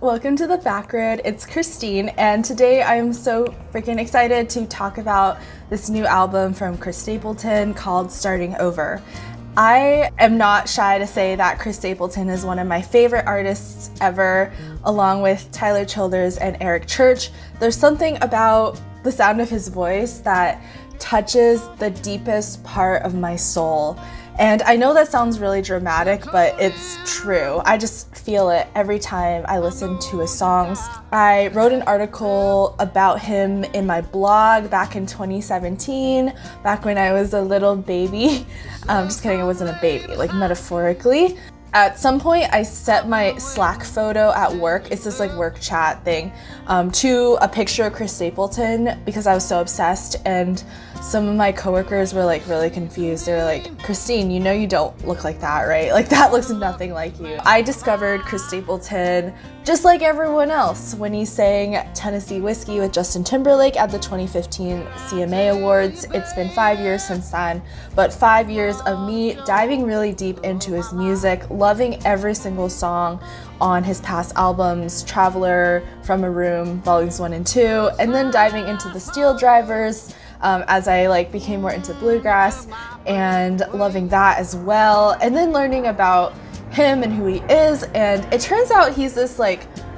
Welcome to the Back Road. It's Christine, and today I'm so freaking excited to talk about this new album from Chris Stapleton called Starting Over. I am not shy to say that Chris Stapleton is one of my favorite artists ever, along with Tyler Childers and Eric Church. There's something about the sound of his voice that touches the deepest part of my soul. And I know that sounds really dramatic, but it's true. I just feel it every time I listen to his songs. I wrote an article about him in my blog back in 2017, back when I was a little baby. Just kidding, I wasn't a baby, like metaphorically. At some point, I set my Slack photo at work, it's this like work chat thing, to a picture of Chris Stapleton because I was so obsessed, and some of my coworkers were like really confused. They were like, Christine, you know you don't look like that, right? Like that looks nothing like you. I discovered Chris Stapleton just like everyone else when he sang Tennessee Whiskey with Justin Timberlake at the 2015 CMA Awards. It's been 5 years since then, but 5 years of me diving really deep into his music, loving every single song on his past albums, Traveler, From a Room, Volumes 1 and 2, and then diving into the Steel Drivers as I became more into bluegrass and loving that as well, and then learning about him and who he is. And it turns out he's this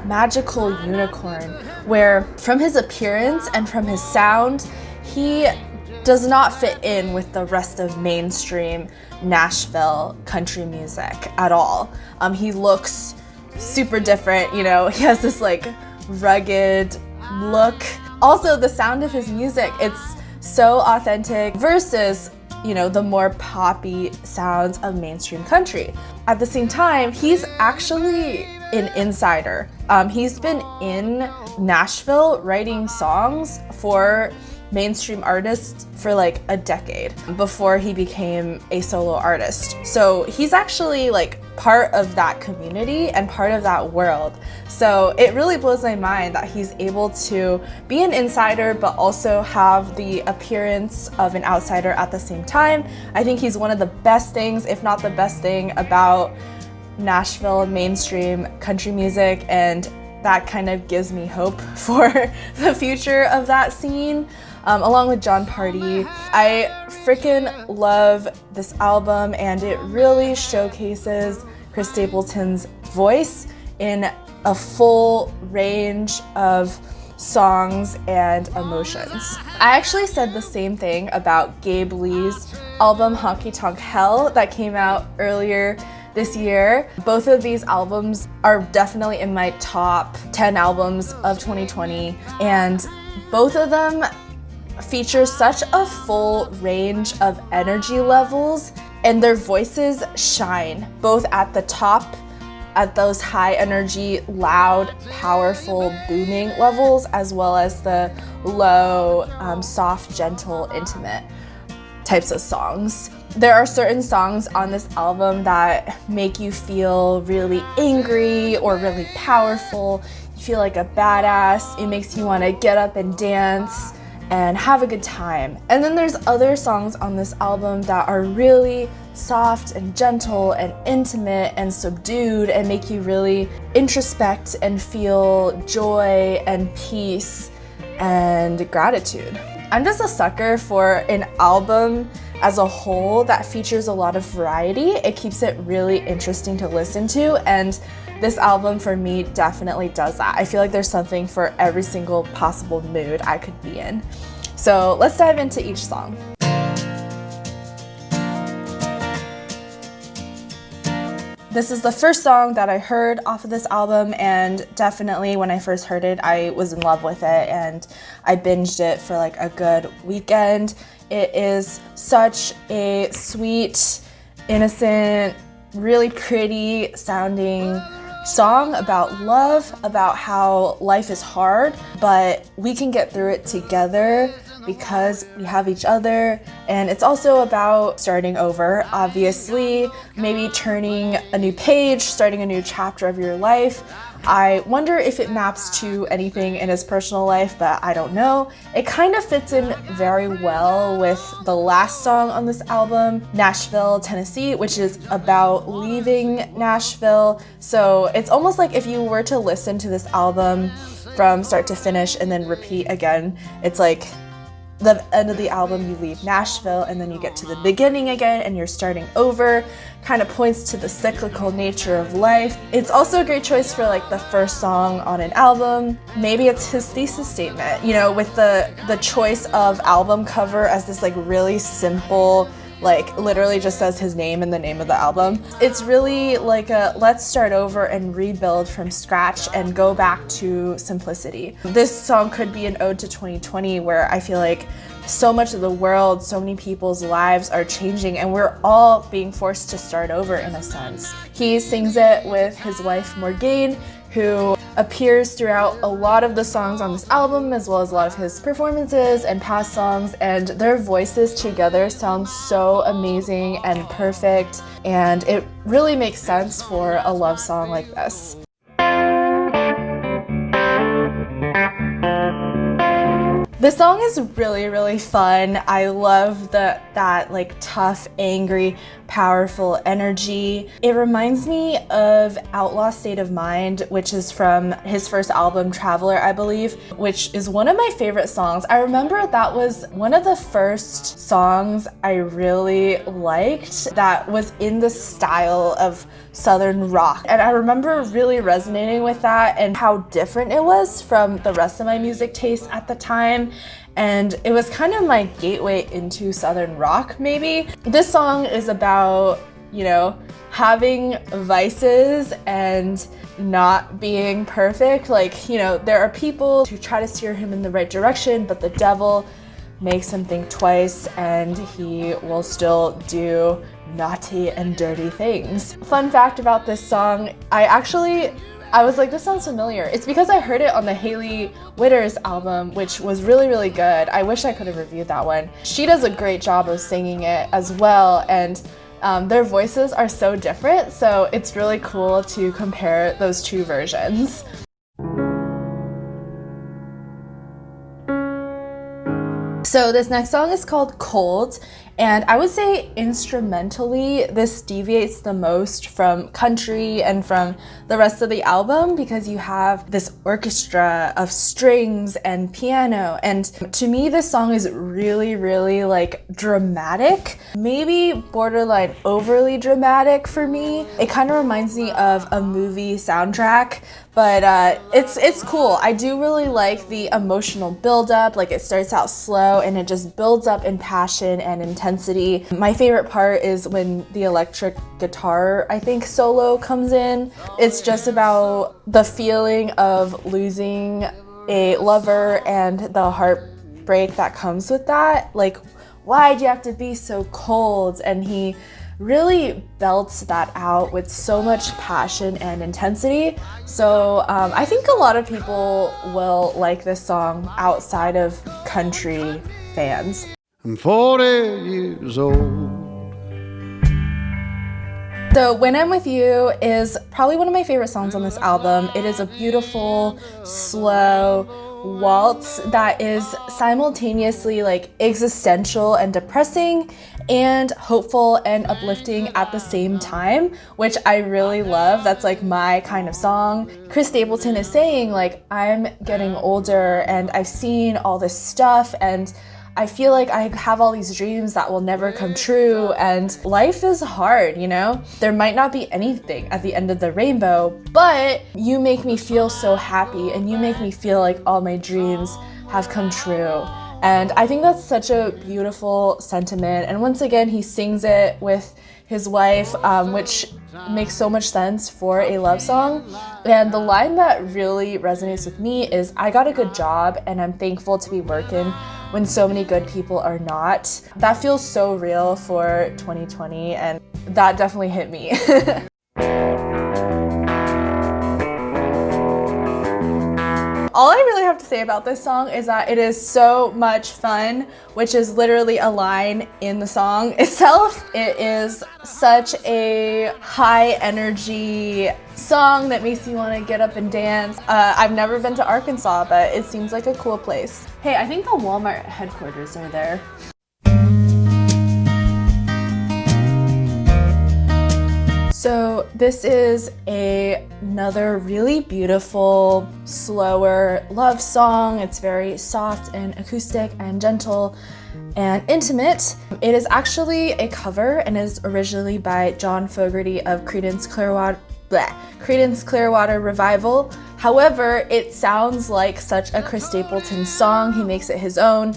magical unicorn where from his appearance and from his sound, he does not fit in with the rest of mainstream Nashville country music at all. He looks super different, he has this rugged look. Also, the sound of his music, it's so authentic versus the more poppy sounds of mainstream country. At the same time, he's actually an insider. He's been in Nashville writing songs for mainstream artists for a decade before he became a solo artist. So he's actually part of that community and part of that world. So it really blows my mind that he's able to be an insider but also have the appearance of an outsider at the same time. I think he's one of the best things, if not the best thing, about Nashville mainstream country music, and that kind of gives me hope for the future of that scene. Along with John Party. I freaking love this album, and it really showcases Chris Stapleton's voice in a full range of songs and emotions. I actually said the same thing about Gabe Lee's album Honky Tonk Hell that came out earlier this year. Both of these albums are definitely in my top 10 albums of 2020, and both of them feature such a full range of energy levels, and their voices shine both at the top, at those high energy, loud, powerful, booming levels, as well as the low, soft, gentle, intimate types of songs. There are certain songs on this album that make you feel really angry or really powerful. You feel like a badass. It makes you want to get up and dance and have a good time. And then there's other songs on this album that are really soft and gentle and intimate and subdued and make you really introspect and feel joy and peace and gratitude. I'm just a sucker for an album as a whole that features a lot of variety. It keeps it really interesting to listen to, and this album for me definitely does that. I feel like there's something for every single possible mood I could be in. So let's dive into each song. This is the first song that I heard off of this album, and definitely when I first heard it, I was in love with it and I binged it for a good weekend. It is such a sweet, innocent, really pretty sounding song about love, about how life is hard, but we can get through it together because we have each other. And it's also about starting over, obviously, maybe turning a new page, starting a new chapter of your life. I wonder if it maps to anything in his personal life, but I don't know. It kind of fits in very well with the last song on this album, Nashville, Tennessee, which is about leaving Nashville. So it's almost like if you were to listen to this album from start to finish and then repeat again, it's like the end of the album, you leave Nashville and then you get to the beginning again and you're starting over. Kind of points to the cyclical nature of life. It's also a great choice for like the first song on an album. Maybe it's his thesis statement, you know, with the choice of album cover as this like really simple, like literally just says his name and the name of the album. It's really like a let's start over and rebuild from scratch and go back to simplicity. This song could be an ode to 2020, where I feel like so much of the world, so many people's lives are changing and we're all being forced to start over in a sense. He sings it with his wife Morgane, who appears throughout a lot of the songs on this album, as well as a lot of his performances and past songs, and their voices together sound so amazing and perfect, and it really makes sense for a love song like this. The song is really, really fun. I love that like tough, angry, powerful energy. It reminds me of Outlaw State of Mind, which is from his first album, Traveler, I believe, which is one of my favorite songs. I remember that was one of the first songs I really liked that was in the style of Southern rock. And I remember really resonating with that and how different it was from the rest of my music taste at the time. And it was kind of my gateway into Southern rock, maybe. This song is about, you know, having vices and not being perfect. Like, you know, there are people who try to steer him in the right direction, but the devil makes him think twice and he will still do naughty and dirty things. Fun fact about this song, I was like, this sounds familiar. It's because I heard it on the Hailey Whitters album, which was really, really good. I wish I could have reviewed that one. She does a great job of singing it as well, and their voices are so different, so it's really cool to compare those two versions. So this next song is called Cold, and I would say instrumentally this deviates the most from country and from the rest of the album, because you have this orchestra of strings and piano, and to me this song is really, really like dramatic, maybe borderline overly dramatic for me. It kind of reminds me of a movie soundtrack, but it's cool. I do really like the emotional buildup. Like, it starts out slow and it just builds up in passion and intensity. My favorite part is when the electric guitar, I think, solo comes in. It's just about the feeling of losing a lover and the heartbreak that comes with that. Like, why'd you have to be so cold? And he really belts that out with so much passion and intensity. So I think a lot of people will like this song outside of country fans. I'm 40 years old. So When I'm With You is probably one of my favorite songs on this album. It is a beautiful, slow waltz that is simultaneously like existential and depressing and hopeful and uplifting at the same time, which I really love. That's like my kind of song. Chris Stapleton is saying, like, I'm getting older and I've seen all this stuff and I feel like I have all these dreams that will never come true, and life is hard, you know? There might not be anything at the end of the rainbow, but you make me feel so happy and you make me feel like all my dreams have come true. And I think that's such a beautiful sentiment. And once again, he sings it with his wife, which makes so much sense for a love song. And the line that really resonates with me is, I got a good job and I'm thankful to be working when so many good people are not. That feels so real for 2020, and that definitely hit me. All I really have to say about this song is that it is so much fun, which is literally a line in the song itself. It is such a high energy song that makes you want to get up and dance. I've never been to Arkansas, but it seems like a cool place. Hey, I think the Walmart headquarters are there. So this is another really beautiful, slower love song. It's very soft and acoustic and gentle and intimate. It is actually a cover and is originally by John Fogerty of Creedence Clearwater Revival. However, it sounds like such a Chris Stapleton song. He makes it his own.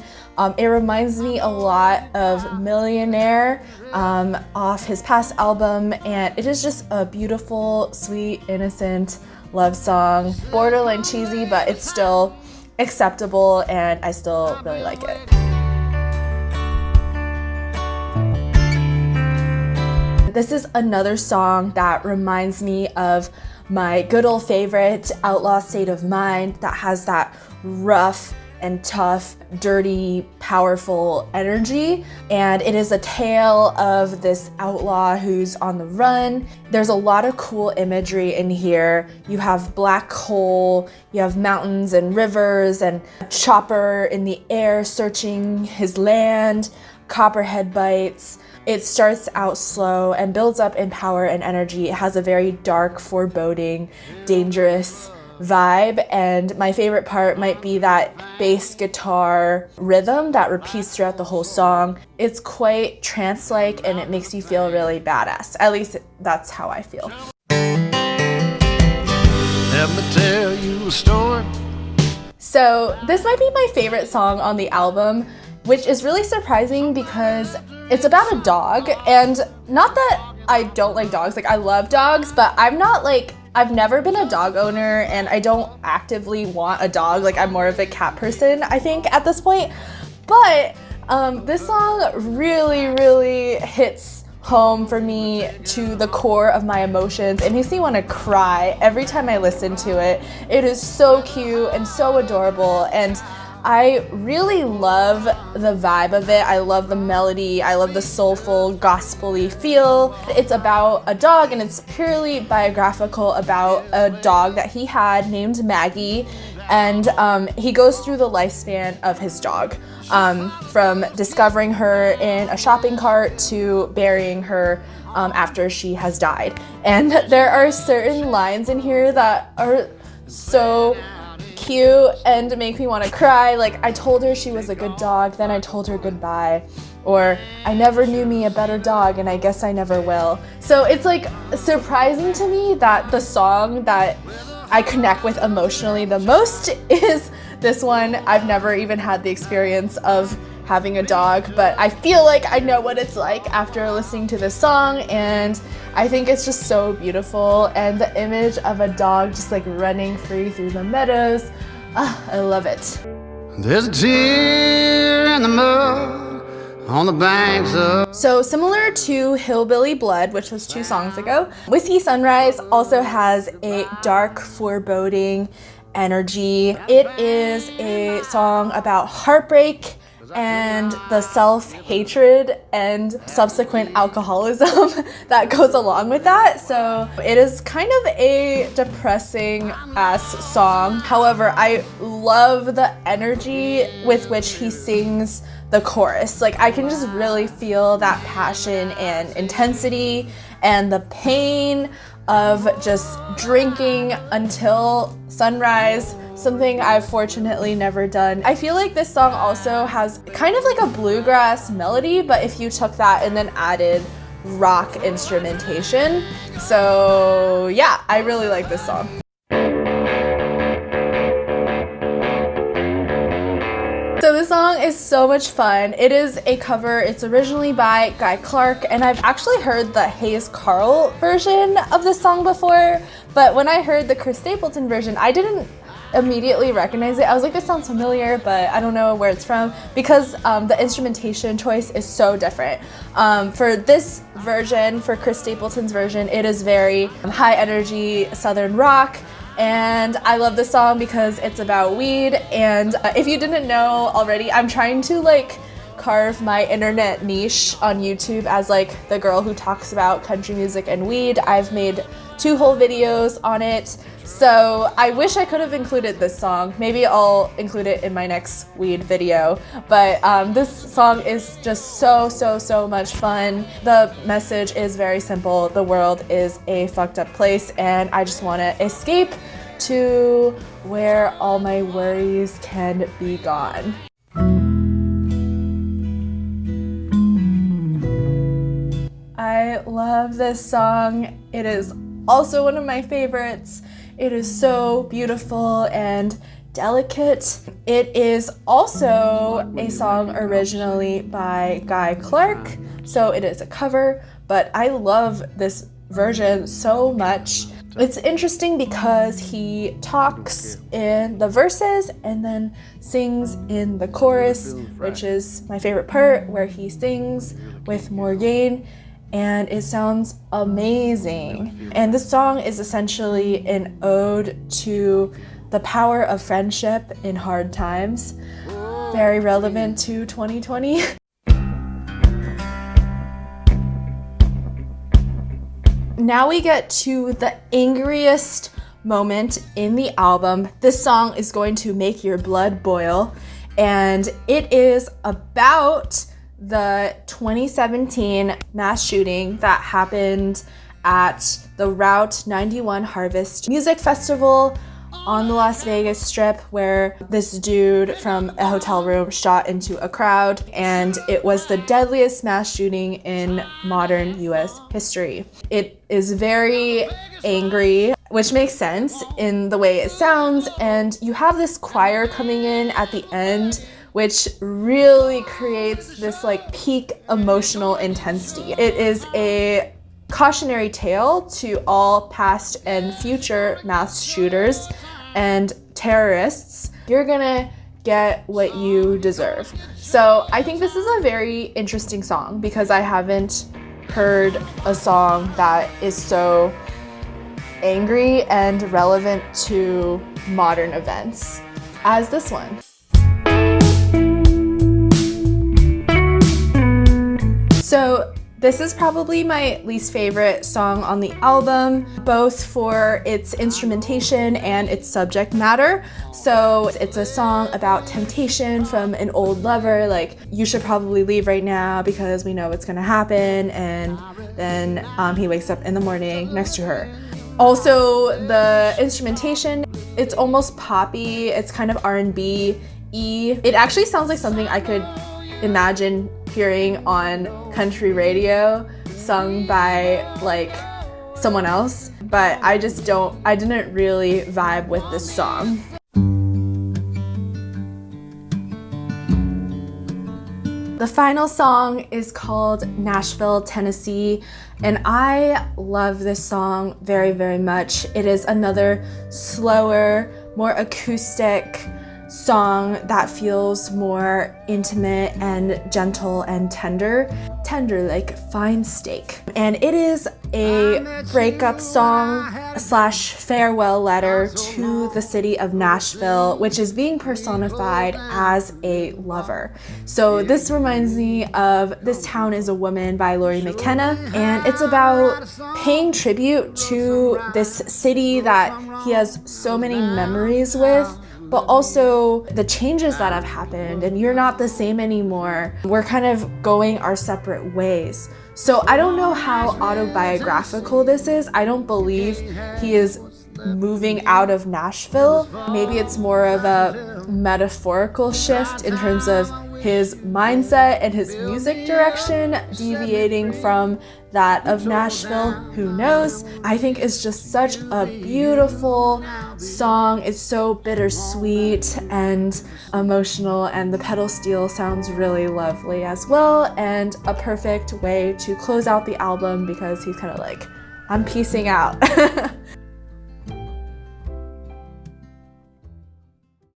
It reminds me a lot of Millionaire off his past album, and it is just a beautiful, sweet, innocent love song. Borderline cheesy, but it's still acceptable, and I still really like it. This is another song that reminds me of my good old favorite, Outlaw State of Mind, that has that rough and tough, dirty, powerful energy. And it is a tale of this outlaw who's on the run. There's a lot of cool imagery in here. You have black coal, you have mountains and rivers, and a chopper in the air searching his land, copperhead bites. It starts out slow and builds up in power and energy. It has a very dark, foreboding, dangerous vibe, and my favorite part might be that bass guitar rhythm that repeats throughout the whole song. It's quite trance-like, and it makes you feel really badass. At least that's how I feel. Let me tell you a story. So this might be my favorite song on the album, which is really surprising because it's about a dog, and not that I don't like dogs, like I love dogs, but I've never been a dog owner, and I don't actively want a dog. Like, I'm more of a cat person, I think, at this point. But this song really, really hits home for me to the core of my emotions. It makes me want to cry every time I listen to it. It is so cute and so adorable, and I really love the vibe of it. I love the melody. I love the soulful, gospel-y feel. It's about a dog, and it's purely biographical about a dog that he had named Maggie. And he goes through the lifespan of his dog, from discovering her in a shopping cart to burying her after she has died. And there are certain lines in here that are so cute and make me want to cry. Like, I told her she was a good dog, then I told her goodbye. Or, I never knew me a better dog, and I guess I never will. So it's like surprising to me that the song that I connect with emotionally the most is this one. I've never even had the experience of having a dog, but I feel like I know what it's like after listening to this song, and I think it's just so beautiful. And the image of a dog just like running free through the meadows, I love it. There's a tear in the mud on the banks of... So similar to Hillbilly Blood, which was 2 songs ago, Whiskey Sunrise also has a dark, foreboding energy. It is a song about heartbreak and the self-hatred and subsequent alcoholism that goes along with that. So it is kind of a depressing-ass song. However, I love the energy with which he sings the chorus. Like, I can just really feel that passion and intensity and the pain of just drinking until sunrise, something I've fortunately never done. I feel like this song also has kind of like a bluegrass melody, but if you took that and then added rock instrumentation. So yeah, I really like this song. So this song is so much fun. It is a cover. It's originally by Guy Clark, and I've actually heard the Hayes Carl version of this song before, but when I heard the Chris Stapleton version, I didn't immediately recognize it. I was like, this sounds familiar, but I don't know where it's from, because the instrumentation choice is so different. For this version, for Chris Stapleton's version, it is very high energy Southern rock, And I love this song because it's about weed. And if you didn't know already, I'm trying to like carve my internet niche on YouTube as like the girl who talks about country music and weed. I've made 2 whole videos on it. So I wish I could have included this song. Maybe I'll include it in my next weed video. But this song is just so much fun. The message is very simple. The world is a fucked up place and I just want to escape to where all my worries can be gone. I love this song. It is also one of my favorites. It is so beautiful and delicate. It is also a song originally by Guy Clark, so it is a cover, but I love this version so much. It's interesting because he talks in the verses and then sings in the chorus, which is my favorite part, where he sings with Morgan. And it sounds amazing. And this song is essentially an ode to the power of friendship in hard times. Very relevant to 2020. Now we get to the angriest moment in the album. This song is going to make your blood boil, and it is about the 2017 mass shooting that happened at the Route 91 Harvest Music Festival on the Las Vegas Strip, where this dude from a hotel room shot into a crowd, and it was the deadliest mass shooting in modern US history. It is very angry, which makes sense in the way it sounds, and you have this choir coming in at the end, which really creates this like peak emotional intensity. It is a cautionary tale to all past and future mass shooters and terrorists. You're gonna get what you deserve. So I think this is a very interesting song because I haven't heard a song that is so angry and relevant to modern events as this one. So this is probably my least favorite song on the album, both for its instrumentation and its subject matter. So it's a song about temptation from an old lover, like, you should probably leave right now because we know what's gonna happen, and then he wakes up in the morning next to her. Also, the instrumentation, it's almost poppy, it's kind of R&B-y. It actually sounds like something I could imagine hearing on country radio sung by like someone else, but I didn't really vibe with this song. The final song is called Nashville, Tennessee, and I love this song very much. It is another slower, more acoustic song that feels more intimate and gentle and tender like fine steak. And it is a breakup song / farewell letter to the city of Nashville, which is being personified as a lover. So this reminds me of This Town is a Woman by Lori McKenna, and it's about paying tribute to this city that he has so many memories with, but also the changes that have happened, and you're not the same anymore. We're kind of going our separate ways. So I don't know how autobiographical this is. I don't believe he is moving out of Nashville. Maybe it's more of a metaphorical shift in terms of his mindset and his music direction deviating from that of Nashville. Who knows? I think it's just such a beautiful song. It's so bittersweet and emotional, and the pedal steel sounds really lovely as well, and a perfect way to close out the album because he's kind of like, I'm peacing out.